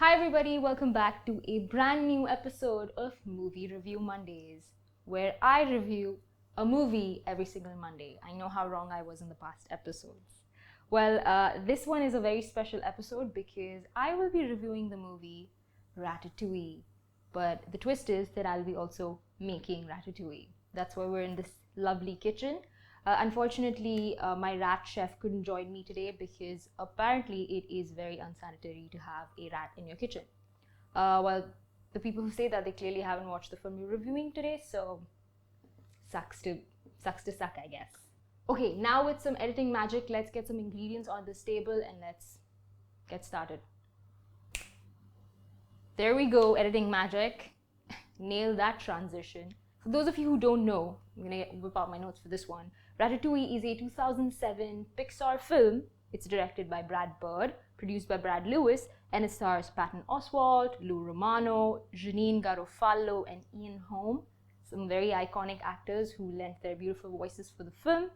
Hi everybody, welcome back to a brand new episode of Movie Review Mondays, where I review a movie every single Monday. I know how wrong I was in the past episodes. Well, this one is a very special episode because I will be reviewing the movie Ratatouille. But the twist is that I'll be also making Ratatouille. That's why we're in this lovely kitchen. Unfortunately, my rat chef couldn't join me today because apparently it is very unsanitary to have a rat in your kitchen. Well, the people who say that, they clearly haven't watched the film we're reviewing today, so sucks to suck, I guess. Okay, now with some editing magic, let's get some ingredients on this table and let's get started. There we go, editing magic. Nail that transition. For those of you who don't know, I'm gonna whip out my notes for this one. Ratatouille is a 2007 Pixar film. It's directed by Brad Bird, produced by Brad Lewis, and it stars Patton Oswalt, Lou Romano, Janine Garofalo, and Ian Holm. Some very iconic actors who lent their beautiful voices for the film.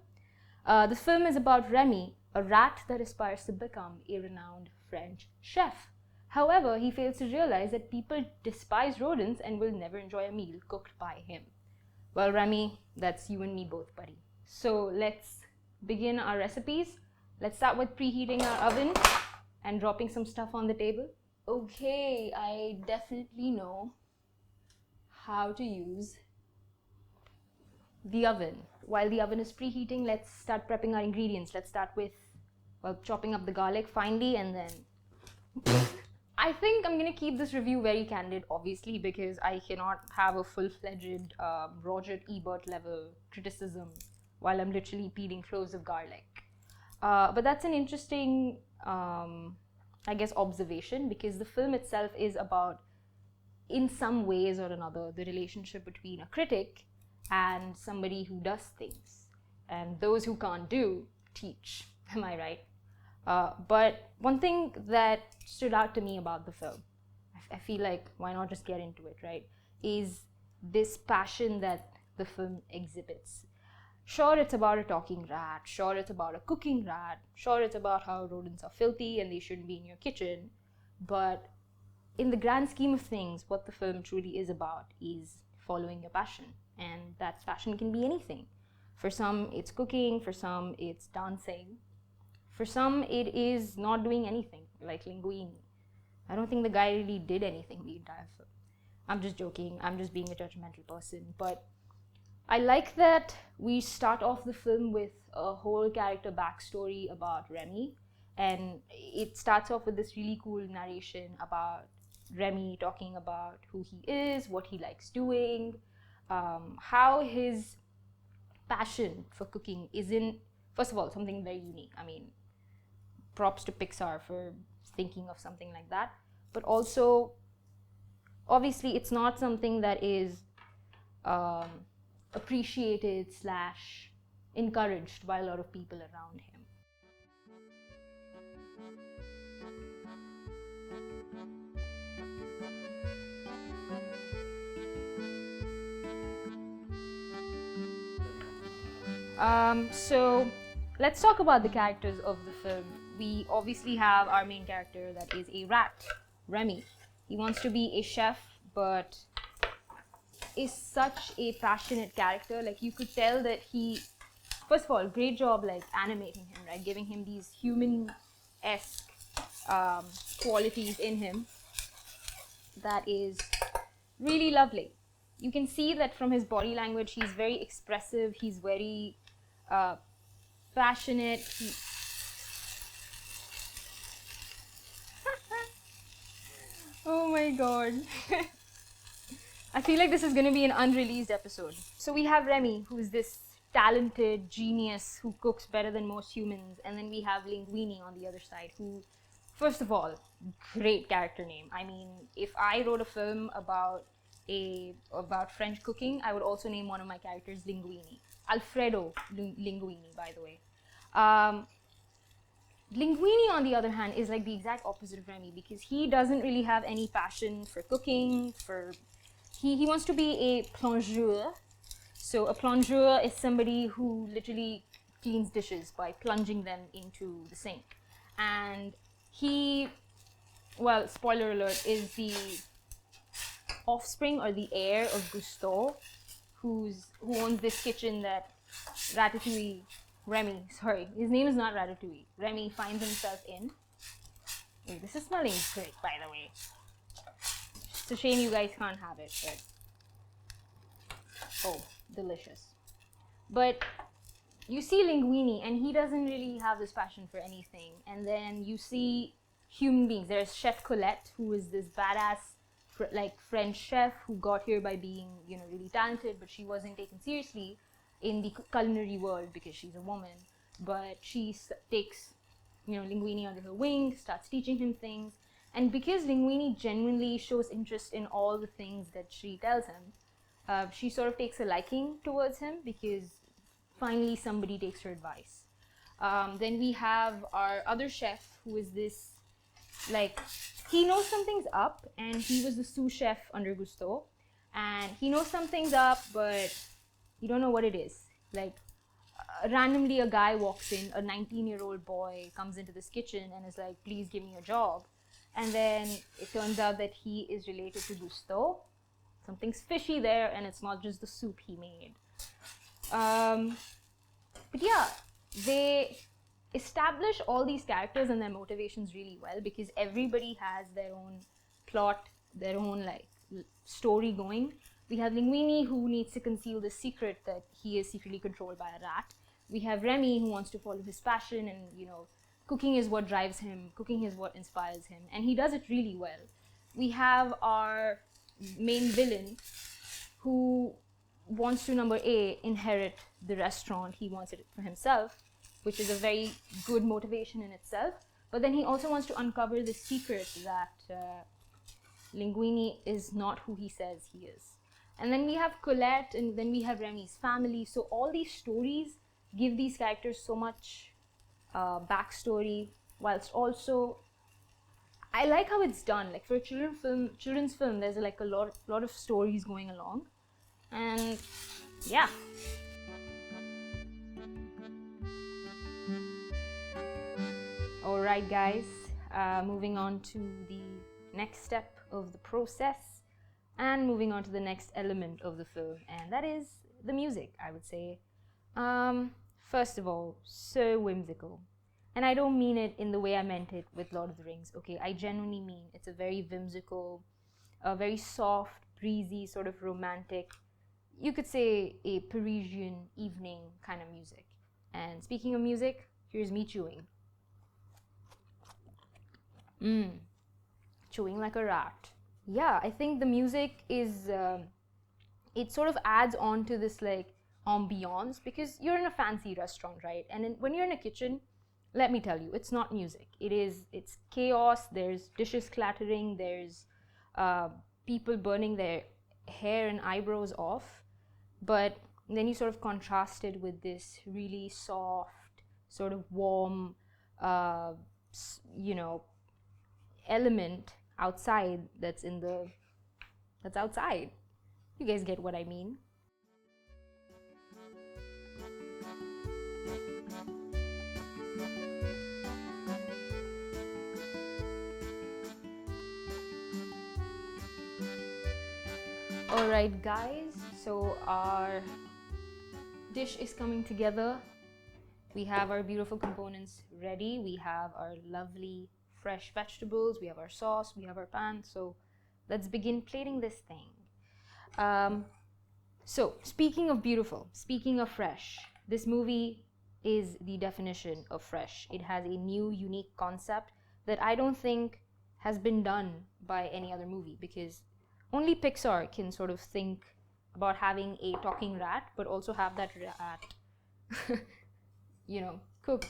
The film is about Remy, a rat that aspires to become a renowned French chef. However, he fails to realize that people despise rodents and will never enjoy a meal cooked by him. Well, Remy, that's you and me both, buddy. So let's begin our recipes. Let's start with preheating our oven and dropping some stuff on the table. Okay, I definitely know how to use the oven. While the oven is preheating, let's start prepping our ingredients. Let's start with, well, chopping up the garlic finely and then... I think I'm going to keep this review very candid, obviously, because I cannot have a full-fledged Roger Ebert level criticism while I'm literally peeling cloves of garlic. But that's an interesting, I guess, observation, because the film itself is about, in some ways or another, the relationship between a critic and somebody who does things. And those who can't do, teach. Am I right? But one thing that stood out to me about the film, I feel like why not just get into it, right, is this passion that the film exhibits. Sure, it's about a talking rat, sure, it's about a cooking rat, sure, it's about how rodents are filthy and they shouldn't be in your kitchen, but in the grand scheme of things, what the film truly is about is following your passion, and that passion can be anything. For some, it's cooking, for some, it's dancing. For some, it is not doing anything, like Linguini. I don't think the guy really did anything the entire film. I'm just joking, I'm just being a judgmental person. But I like that we start off the film with a whole character backstory about Remy. And it starts off with this really cool narration about Remy talking about who he is, what he likes doing, how his passion for cooking isn't, first of all, something very unique. I mean, props to Pixar for thinking of something like that. But also, obviously, it's not something that is appreciated / encouraged by a lot of people around him. So let's talk about the characters of the film. We obviously have our main character that is a rat, Remy. He wants to be a chef, but is such a passionate character. Like, you could tell that he, first of all, great job like animating him, right? Giving him these human-esque qualities in him. That is really lovely. You can see that from his body language, he's very expressive, he's very passionate. Oh my god. I feel like this is going to be an unreleased episode. So we have Remy, who's this talented genius who cooks better than most humans, and then we have Linguini on the other side, who, first of all, great character name. I mean, if I wrote a film about French cooking, I would also name one of my characters Linguini. Alfredo Linguini, by the way. Linguini, on the other hand, is like the exact opposite of Remy, because he doesn't really have any passion for cooking. He wants to be a plongeur. So a plongeur is somebody who literally cleans dishes by plunging them into the sink. And he well, spoiler alert, is the offspring or the heir of Gusteau, who owns this kitchen that Remy, sorry, his name is not Ratatouille. Remy finds himself in. Wait, this is smelling great, by the way. It's a shame you guys can't have it, but oh, delicious. But you see Linguini, and he doesn't really have this passion for anything. And then you see human beings. There's Chef Colette, who is this badass, French chef who got here by being, really talented, but she wasn't taken seriously in the culinary world because she's a woman. But she takes, Linguini under her wing, starts teaching him things. And because Linguini genuinely shows interest in all the things that she tells him, she sort of takes a liking towards him because finally somebody takes her advice. Then we have our other chef, who is this, he knows something's up, and he was the sous chef under Gusteau, and he knows something's up, but you don't know what it is. Randomly a guy walks in, a 19-year-old boy comes into this kitchen and is like, please give me a job. And then it turns out that he is related to Gusteau. Something's fishy there, and it's not just the soup he made. But yeah, they establish all these characters and their motivations really well because everybody has their own plot, their own story going. We have Linguini, who needs to conceal the secret that he is secretly controlled by a rat. We have Remy, who wants to follow his passion, and cooking is what drives him, cooking is what inspires him, and he does it really well. We have our main villain, who wants to, number A, inherit the restaurant. He wants it for himself, which is a very good motivation in itself. But then he also wants to uncover the secret that Linguini is not who he says he is. And then we have Colette, and then we have Remy's family. So all these stories give these characters so much backstory, whilst also I like how it's done. For a children's film, there's a lot of stories going along, and yeah. All right, guys. Moving on to the next step of the process, and moving on to the next element of the film, and that is the music, I would say. First of all, so whimsical. And I don't mean it in the way I meant it with Lord of the Rings, okay? I genuinely mean it's a very whimsical, very soft, breezy, sort of romantic, you could say a Parisian evening kind of music. And speaking of music, here's me chewing. Chewing like a rat. Yeah, I think the music is, it sort of adds on to this ambiance, because you're in a fancy restaurant, right? And when you're in a kitchen, let me tell you, it's not music. It's chaos. There's dishes clattering. There's people burning their hair and eyebrows off. But then you sort of contrast it with this really soft, sort of warm, element outside that's outside. You guys get what I mean? Alright guys, so our dish is coming together. We have our beautiful components ready. We have our lovely fresh vegetables, we have our sauce, we have our pan. So let's begin plating this thing. So speaking of beautiful, speaking of fresh, this movie is the definition of fresh. It has a new, unique concept that I don't think has been done by any other movie, because only Pixar can sort of think about having a talking rat, but also have that rat, cook.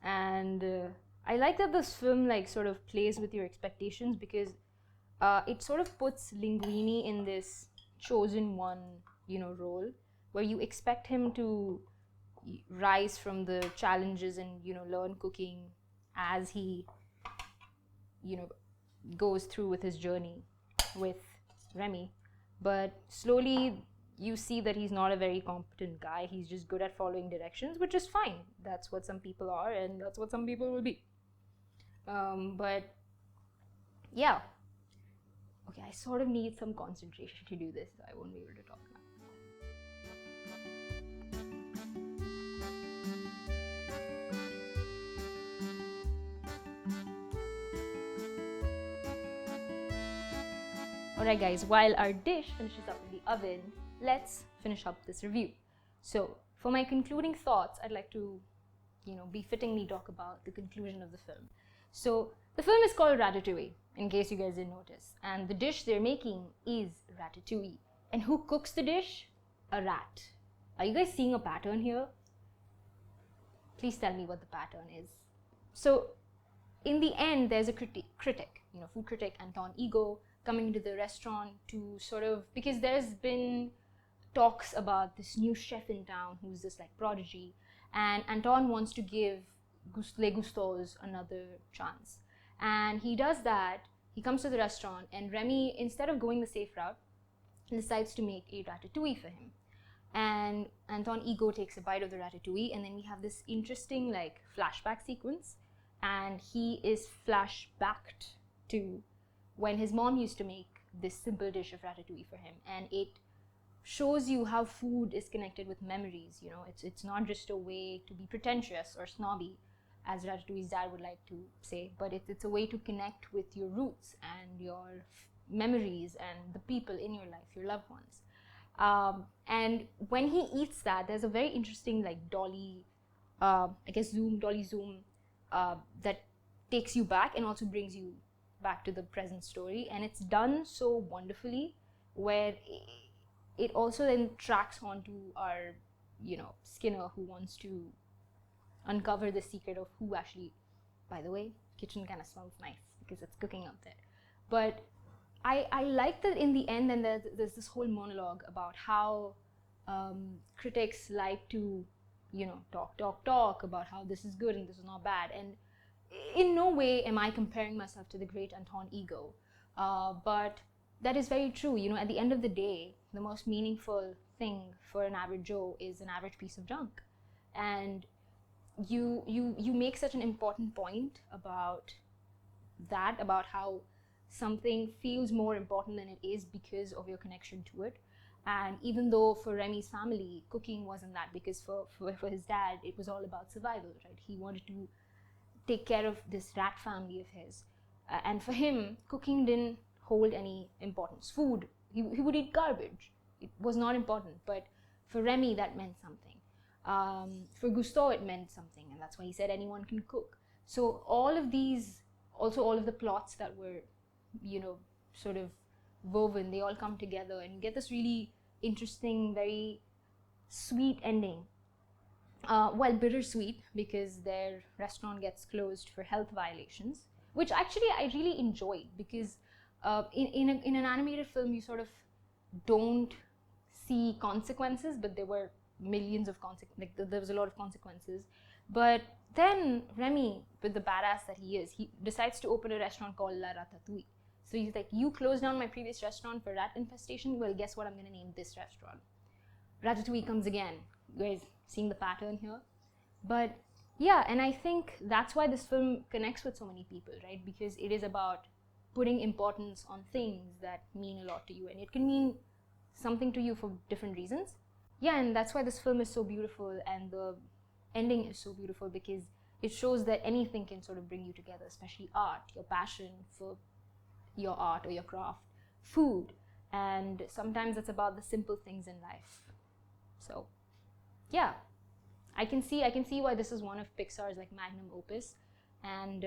And I like that this film sort of plays with your expectations, because it sort of puts Linguini in this chosen one, role, where you expect him to rise from the challenges and, learn cooking as he, goes through with his journey with Remy. But slowly you see that he's not a very competent guy. He's just good at following directions, which is fine. That's what some people are, and that's what some people will be. But yeah. Okay, I sort of need some concentration to do this, so I won't be able to talk now. Alright guys, while our dish finishes up in the oven, let's finish up this review. So, for my concluding thoughts, I'd like to, befittingly talk about the conclusion of the film. So, the film is called Ratatouille, in case you guys didn't notice. And the dish they're making is Ratatouille. And who cooks the dish? A rat. Are you guys seeing a pattern here? Please tell me what the pattern is. So, in the end, there's a critic, food critic Anton Ego, coming into the restaurant to sort of, because there's been talks about this new chef in town who's this like prodigy, and Anton wants to give Les Gustos another chance. And he does that, he comes to the restaurant, and Remy, instead of going the safe route, decides to make a ratatouille for him. And Anton Ego takes a bite of the ratatouille, and then we have this interesting like flashback sequence, and he is flashbacked to when his mom used to make this simple dish of ratatouille for him. And it shows you how food is connected with memories. It's not just a way to be pretentious or snobby, as Ratatouille's dad would like to say, but it's a way to connect with your roots and your memories and the people in your life, your loved ones. And when he eats that, there's a very interesting like dolly zoom that takes you back and also brings you back to the present story, and it's done so wonderfully, where it also then tracks onto our Skinner, who wants to uncover the secret of who actually, by the way, kitchen kind of smells nice because it's cooking up there. But I like that in the end, and there's this whole monologue about how critics like to talk about how this is good and this is not bad. And in no way am I comparing myself to the great Anton Ego, but that is very true. At the end of the day, the most meaningful thing for an average Joe is an average piece of junk. And you make such an important point about that, about how something feels more important than it is because of your connection to it. And even though for Remy's family, cooking wasn't that, because for his dad, it was all about survival, right? He wanted to take care of this rat family of his. And for him, cooking didn't hold any importance. Food, he would eat garbage. It was not important, but for Remy, that meant something. For Gusteau, it meant something, and that's why he said anyone can cook. So all of these, also all of the plots that were, sort of woven, they all come together, and you get this really interesting, very sweet ending. Well, bittersweet, because their restaurant gets closed for health violations, which actually I really enjoyed, because in an animated film, you sort of don't see consequences, but there were millions of there was a lot of consequences. But then Remy, with the badass that he is, he decides to open a restaurant called La Ratatouille. So he's like, you closed down my previous restaurant for rat infestation? Well, guess what? I'm going to name this restaurant. Ratatouille comes again. You guys seeing the pattern here? But yeah, and I think that's why this film connects with so many people, right? Because it is about putting importance on things that mean a lot to you, and it can mean something to you for different reasons. Yeah, and that's why this film is so beautiful, and the ending is so beautiful, because it shows that anything can sort of bring you together, especially art, your passion for your art or your craft, food, and sometimes it's about the simple things in life. So yeah, I can see why this is one of Pixar's like magnum opus, and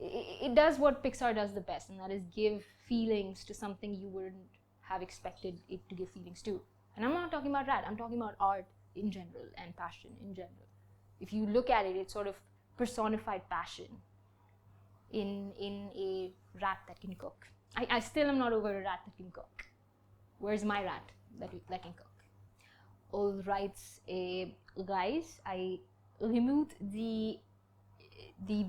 it does what Pixar does the best, and that is give feelings to something you wouldn't have expected it to give feelings to. And I'm not talking about rat, I'm talking about art in general and passion in general. If you look at it, it's sort of personified passion in a rat that can cook. I still am not over a rat that can cook. Where's my rat that can cook? All right, guys, I removed the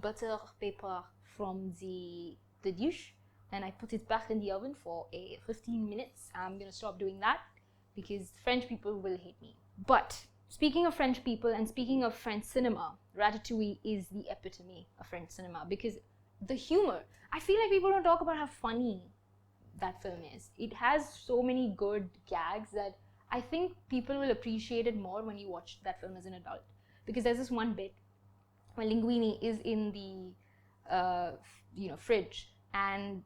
butter paper from the dish, and I put it back in the oven for 15 minutes. I'm gonna stop doing that because French people will hate me. But speaking of French people and speaking of French cinema, Ratatouille is the epitome of French cinema, because the humor. I feel like people don't talk about how funny that film is. It has so many good gags that I think people will appreciate it more when you watch that film as an adult. Because there's this one bit when Linguini is in the fridge, and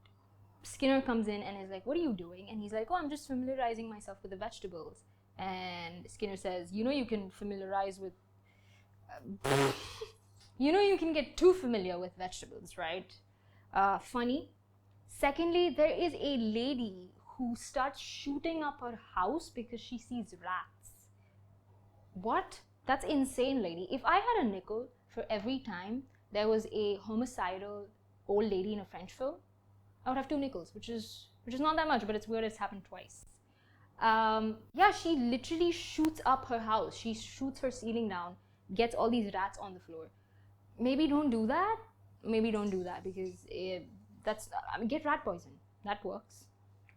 Skinner comes in and is like, "What are you doing?" And he's like, "Oh, I'm just familiarizing myself with the vegetables." And Skinner says, "You can familiarize with you can get too familiar with vegetables, right?" Funny. Secondly, there is a lady who starts shooting up her house because she sees rats. What? That's insane, lady. If I had a nickel for every time there was a homicidal old lady in a French film, I would have 2 nickels, which is not that much, but it's weird it's happened twice. She literally shoots up her house. She shoots her ceiling down, gets all these rats on the floor. Maybe don't do that. Because get rat poison. That works.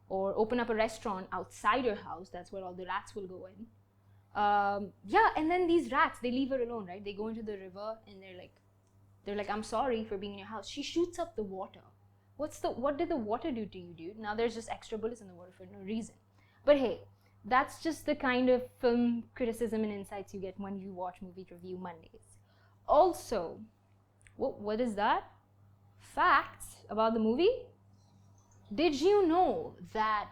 Or open up a restaurant outside your house. That's where all the rats will go in. And then these rats, they leave her alone, right? They go into the river and they're like, "I'm sorry for being in your house." She shoots up the water. What did the water do to you, dude? Now there's just extra bullets in the water for no reason. But hey, that's just the kind of film criticism and insights you get when you watch Movie Review Mondays. Also, what is that? Facts about the movie? Did you know that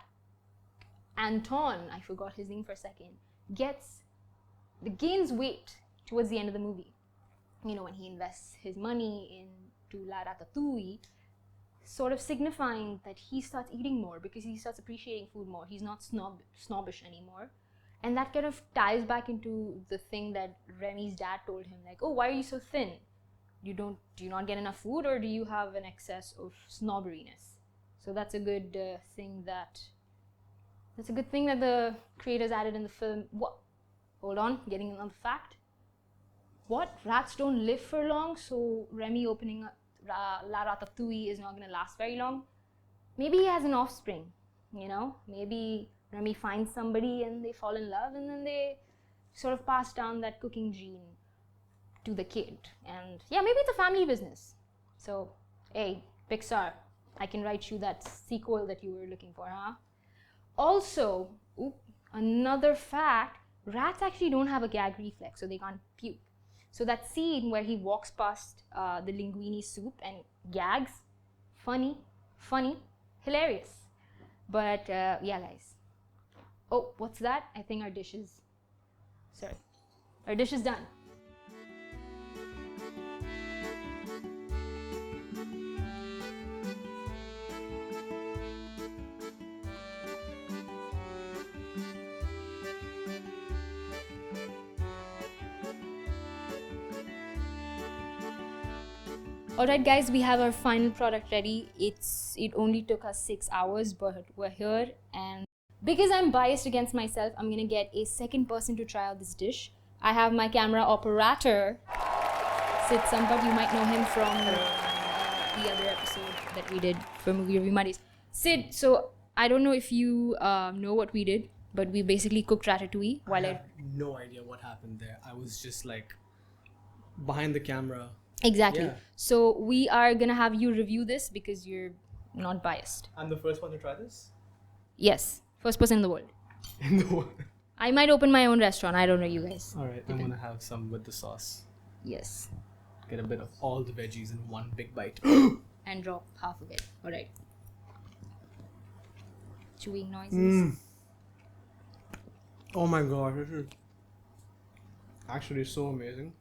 Anton, I forgot his name for a second, gains weight towards the end of the movie? When he invests his money into La Ratatouille, sort of signifying that he starts eating more because he starts appreciating food more. He's not snobbish anymore. And that kind of ties back into the thing that Remy's dad told him, like, "Oh, why are you so thin? Do you not get enough food, or do you have an excess of snobberiness?" So that's a good thing that the creators added in the film. What? Hold on, getting another fact. What? Rats don't live for long, so Remy opening up La Ratatouille is not going to last very long. Maybe he has an offspring, Maybe Remy finds somebody and they fall in love, and then they sort of pass down that cooking gene to the kid. And maybe it's a family business. So, hey, Pixar, I can write you that sequel that you were looking for, huh? Also, another fact, rats actually don't have a gag reflex, so they can't puke. So that scene where he walks past the linguine soup and gags, funny, hilarious. But guys. Oh, what's that? I think our dish is done. Alright guys, we have our final product ready. It only took us 6 hours, but we're here, and because I'm biased against myself, I'm gonna get a second person to try out this dish. I have my camera operator, Sid Sampat. You might know him from the other episode that we did for Movie Review Mondays. Sid, so I don't know if you know what we did, but we basically cooked Ratatouille while I have no idea what happened there. I was just like behind the camera. Exactly. Yeah. So we are gonna have you review this because you're not biased. I'm the first one to try this? Yes. First person in the world. In the world. I might open my own restaurant. I don't know, you guys. Alright, I'm gonna have some with the sauce. Yes. Get a bit of all the veggies in one big bite. And drop half of it. Alright. Chewing noises. Oh my god, this is actually so amazing.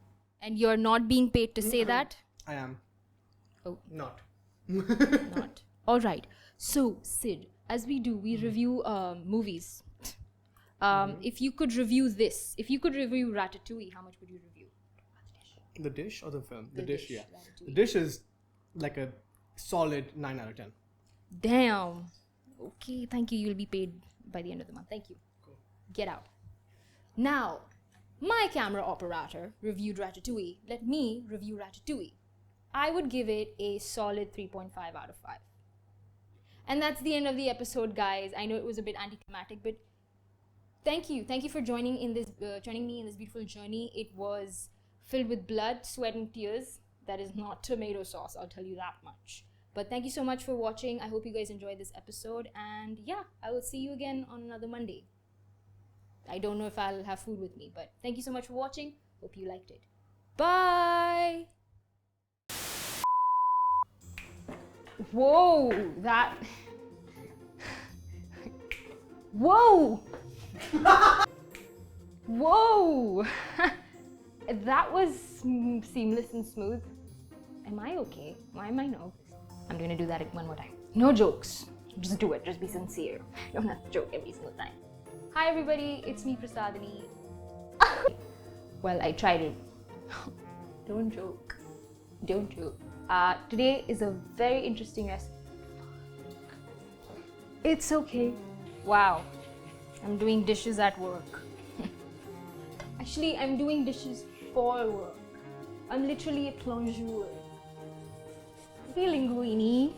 And you're not being paid to say that? I am. Oh. Not. Not. Alright. So, Sid, as we do, we review movies. If you could review this, if you could review Ratatouille, how much would you review? The dish or the film? The dish, yeah. Ratatouille. The dish is like a solid 9 out of 10. Damn. Okay, thank you. You'll be paid by the end of the month. Thank you. Cool. Get out. Now, my camera operator reviewed Ratatouille. Let me review Ratatouille. I would give it a solid 3.5 out of 5. And that's the end of the episode, guys. I know it was a bit anticlimactic, but thank you. Thank you for joining me in this beautiful journey. It was filled with blood, sweat, and tears. That is not tomato sauce, I'll tell you that much. But thank you so much for watching. I hope you guys enjoyed this episode. And yeah, I will see you again on another Monday. I don't know if I'll have food with me, but thank you so much for watching. Hope you liked it. Bye! Whoa, that... Whoa! Whoa! That was seamless and smooth. Am I okay? Why am I nervous? I'm gonna do that one more time. No jokes. Just do it. Just be sincere. You don't have to joke every single time. Hi everybody, it's me Prasadini. Well, I tried it. Don't joke. Don't joke. Today is a very interesting recipe. It's okay. Wow. I'm doing dishes at work. Actually, I'm doing dishes for work. I'm literally a plongeuse. Hey, linguini.